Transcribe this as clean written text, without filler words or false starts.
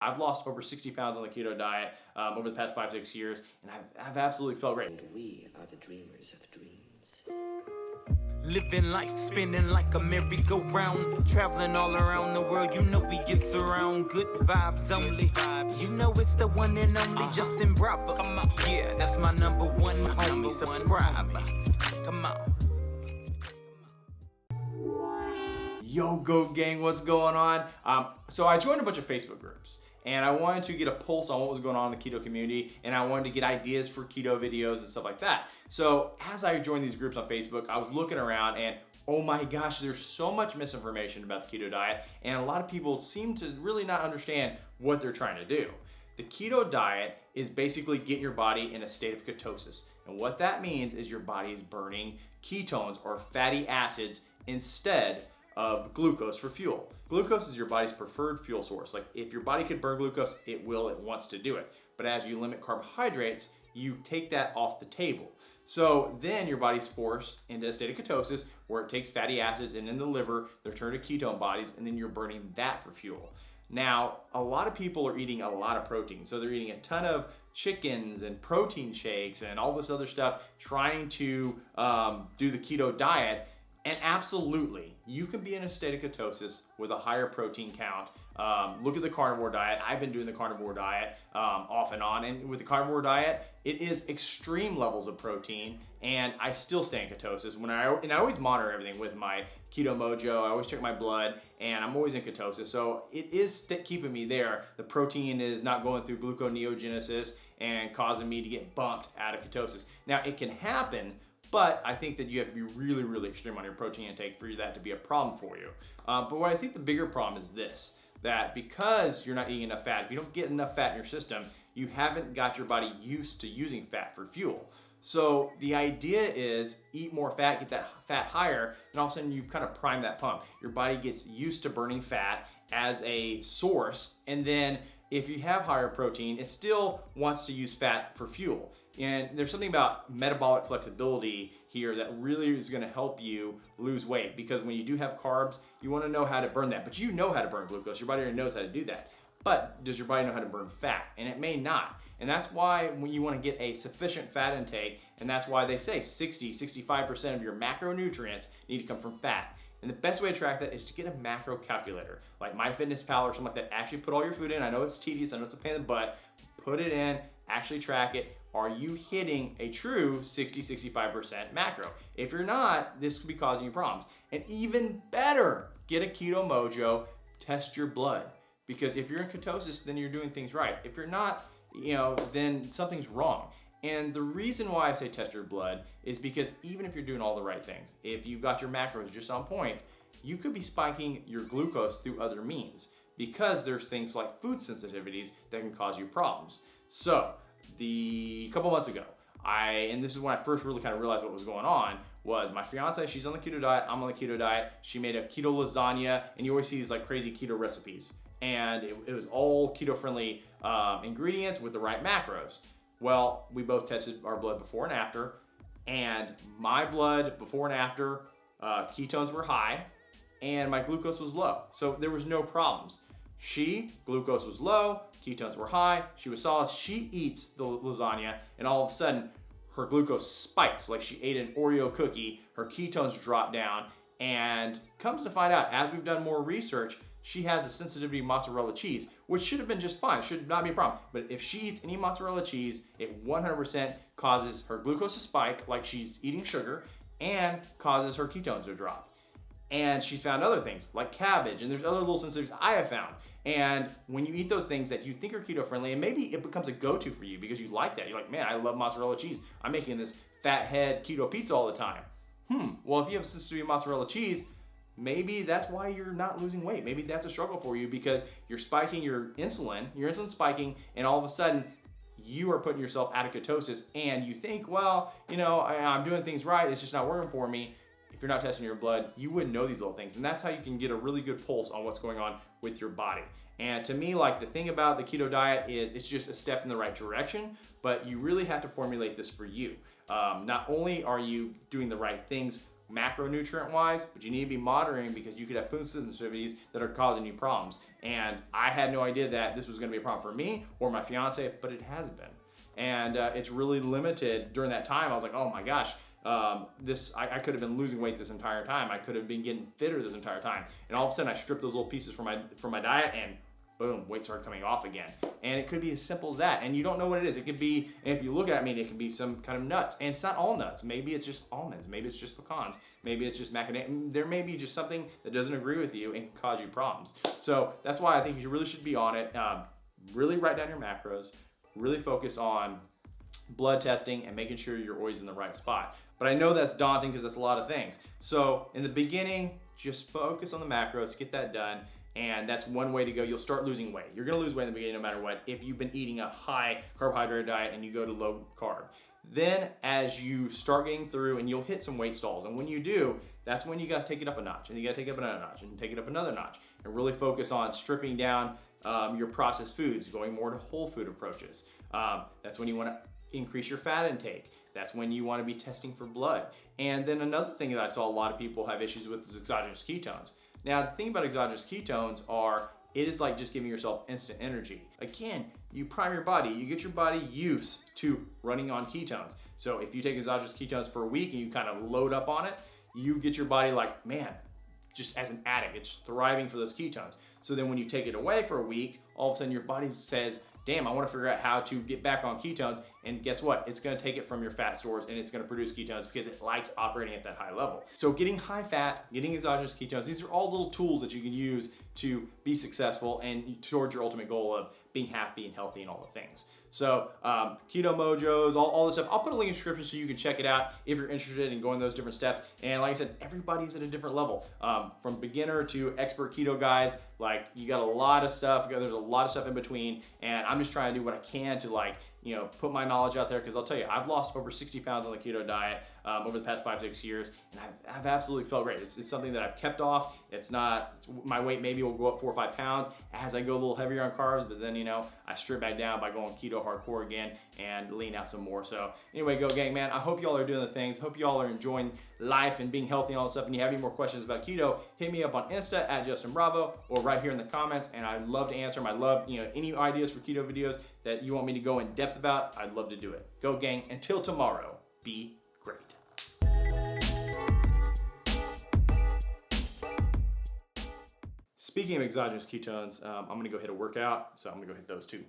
I've lost over 60 pounds on the keto diet over the past 5, 6 years, and I've absolutely felt great. And we are the dreamers of dreams. Living life, spinning like a merry-go-round. Traveling all around the world, you know we get around. Good vibes only. You know it's the one and only Justin Bravo. Yeah, that's my number one homie. Subscribe. Come on. Yo, Goat Gang, what's going on? So I joined a bunch of Facebook groups, and I wanted to get a pulse on what was going on in the keto community, and I wanted to get ideas for keto videos and stuff like that. So as I joined these groups on Facebook, I was looking around, and oh my gosh, there's so much misinformation about the keto diet, and a lot of people seem to really not understand what they're trying to do. The keto diet is basically getting your body in a state of ketosis, and what that means is your body is burning ketones or fatty acids instead of glucose for fuel. Glucose is your body's preferred fuel source. Like, if your body could burn glucose, it wants to do it. But as you limit carbohydrates, you take that off the table. So then your body's forced into a state of ketosis where it takes fatty acids, and in the liver, they're turned to ketone bodies, and then you're burning that for fuel. Now, a lot of people are eating a lot of protein. So they're eating a ton of chickens and protein shakes and all this other stuff, trying to do the keto diet. And absolutely, you can be in a state of ketosis with a higher protein count. Look at the carnivore diet. I've been doing the carnivore diet off and on. And with the carnivore diet, it is extreme levels of protein, and I still stay in ketosis. I always monitor everything with my Keto Mojo. I always check my blood, and I'm always in ketosis. So it is keeping me there. The protein is not going through gluconeogenesis and causing me to get bumped out of ketosis. Now, it can happen, but I think that you have to be really, really extreme on your protein intake for that to be a problem for you. But what I think the bigger problem is this, that because you're not eating enough fat, if you don't get enough fat in your system, you haven't got your body used to using fat for fuel. So the idea is eat more fat, get that fat higher, and all of a sudden you've kind of primed that pump. Your body gets used to burning fat as a source, and then if you have higher protein, it still wants to use fat for fuel. And there's something about metabolic flexibility here that really is gonna help you lose weight, because when you do have carbs, you wanna know how to burn that. But you know how to burn glucose, your body already knows how to do that. But does your body know how to burn fat? And it may not. And that's why when you wanna get a sufficient fat intake, and that's why they say 60-65% of your macronutrients need to come from fat. And the best way to track that is to get a macro calculator, like MyFitnessPal or something like that. Actually put all your food in. I know it's tedious, I know it's a pain in the butt. Put it in, actually track it. Are you hitting a true 60-65% macro? If you're not, this could be causing you problems. And even better, get a Keto Mojo, test your blood. Because if you're in ketosis, then you're doing things right. If you're not, then something's wrong. And the reason why I say test your blood is because even if you're doing all the right things, if you've got your macros just on point, you could be spiking your glucose through other means, because there's things like food sensitivities that can cause you problems. So a couple months ago, and this is when I first really kind of realized what was going on, was my fiance, she's on the keto diet, I'm on the keto diet. She made a keto lasagna, and you always see these like crazy keto recipes. And it was all keto-friendly ingredients with the right macros. Well, we both tested our blood before and after, and my blood before and after, ketones were high, and my glucose was low. So there was no problems. Glucose was low, ketones were high, she was solid. She eats the lasagna, and all of a sudden, her glucose spikes like she ate an Oreo cookie, her ketones drop down, and comes to find out, as we've done more research, she has a sensitivity to mozzarella cheese, which should have been just fine, should not be a problem. But if she eats any mozzarella cheese, it 100% causes her glucose to spike like she's eating sugar, and causes her ketones to drop. And she's found other things like cabbage, and there's other little sensitivities I have found. And when you eat those things that you think are keto friendly, and maybe it becomes a go-to for you because you like that. You're like, man, I love mozzarella cheese. I'm making this fat head keto pizza all the time. Well, if you have sensitivity to mozzarella cheese, maybe that's why you're not losing weight. Maybe that's a struggle for you because you're spiking your insulin's spiking, and all of a sudden you are putting yourself out of ketosis, and you think, well, I'm doing things right, it's just not working for me. If you're not testing your blood, you wouldn't know these little things. And that's how you can get a really good pulse on what's going on with your body. And to me, like, the thing about the keto diet is it's just a step in the right direction, but you really have to formulate this for you. Not only are you doing the right things macronutrient wise, but you need to be monitoring because you could have food sensitivities that are causing you problems. And I had no idea that this was gonna be a problem for me or my fiance, but it has been. And it's really limited during that time. I was like, oh my gosh, I could have been losing weight this entire time. I could have been getting fitter this entire time. And all of a sudden I stripped those little pieces from my diet and boom, weight started coming off again. And it could be as simple as that. And you don't know what it is. It could be, and if you look at it, it could be some kind of nuts. And it's not all nuts. Maybe it's just almonds. Maybe it's just pecans. Maybe it's just macadamia. There may be just something that doesn't agree with you and can cause you problems. So that's why I think you really should be on it. Really write down your macros. Really focus on blood testing and making sure you're always in the right spot. But I know that's daunting because that's a lot of things. So in the beginning, just focus on the macros, get that done. And that's one way to go. You'll start losing weight. You're gonna lose weight in the beginning no matter what if you've been eating a high carbohydrate diet and you go to low carb. Then as you start getting through and you'll hit some weight stalls. And when you do, that's when you gotta take it up a notch and you gotta take it up another notch and take it up another notch and really focus on stripping down your processed foods, going more to whole food approaches. That's when you wanna increase your fat intake. That's when you wanna be testing for blood. And then another thing that I saw a lot of people have issues with is exogenous ketones. Now, the thing about exogenous ketones are, it is like just giving yourself instant energy. Again, you prime your body, you get your body used to running on ketones. So if you take exogenous ketones for a week and you kind of load up on it, you get your body like, man, just as an addict, it's thriving for those ketones. So then when you take it away for a week, all of a sudden your body says, damn, I want to figure out how to get back on ketones. And guess what? It's going to take it from your fat stores and it's going to produce ketones because it likes operating at that high level. So getting high fat, getting exogenous ketones, these are all little tools that you can use to be successful and towards your ultimate goal of being happy and healthy and all the things. So Keto Mojos, all this stuff. I'll put a link in the description so you can check it out if you're interested in going those different steps. And like I said, everybody's at a different level. From beginner to expert keto guys, like you got a lot of stuff. There's a lot of stuff in between. And I'm just trying to do what I can to put my knowledge out there because I'll tell you, I've lost over 60 pounds on the keto diet over the past 5-6 years, and I've absolutely felt great. It's something that I've kept off. It's not, my weight maybe will go up 4 or 5 pounds as I go a little heavier on carbs, but then I strip back down by going keto hardcore again and lean out some more. So anyway, go gang, man. I hope y'all are doing the things. Hope y'all are enjoying life and being healthy and all this stuff. And you have any more questions about keto, hit me up on Insta at Justin Bravo or right here in the comments, and I'd love to answer them. I love any ideas for keto videos that you want me to go in depth about. I'd love to do it. Go gang. Until tomorrow, be great. Speaking of exogenous ketones, I'm gonna go hit a workout, so I'm gonna go hit those too.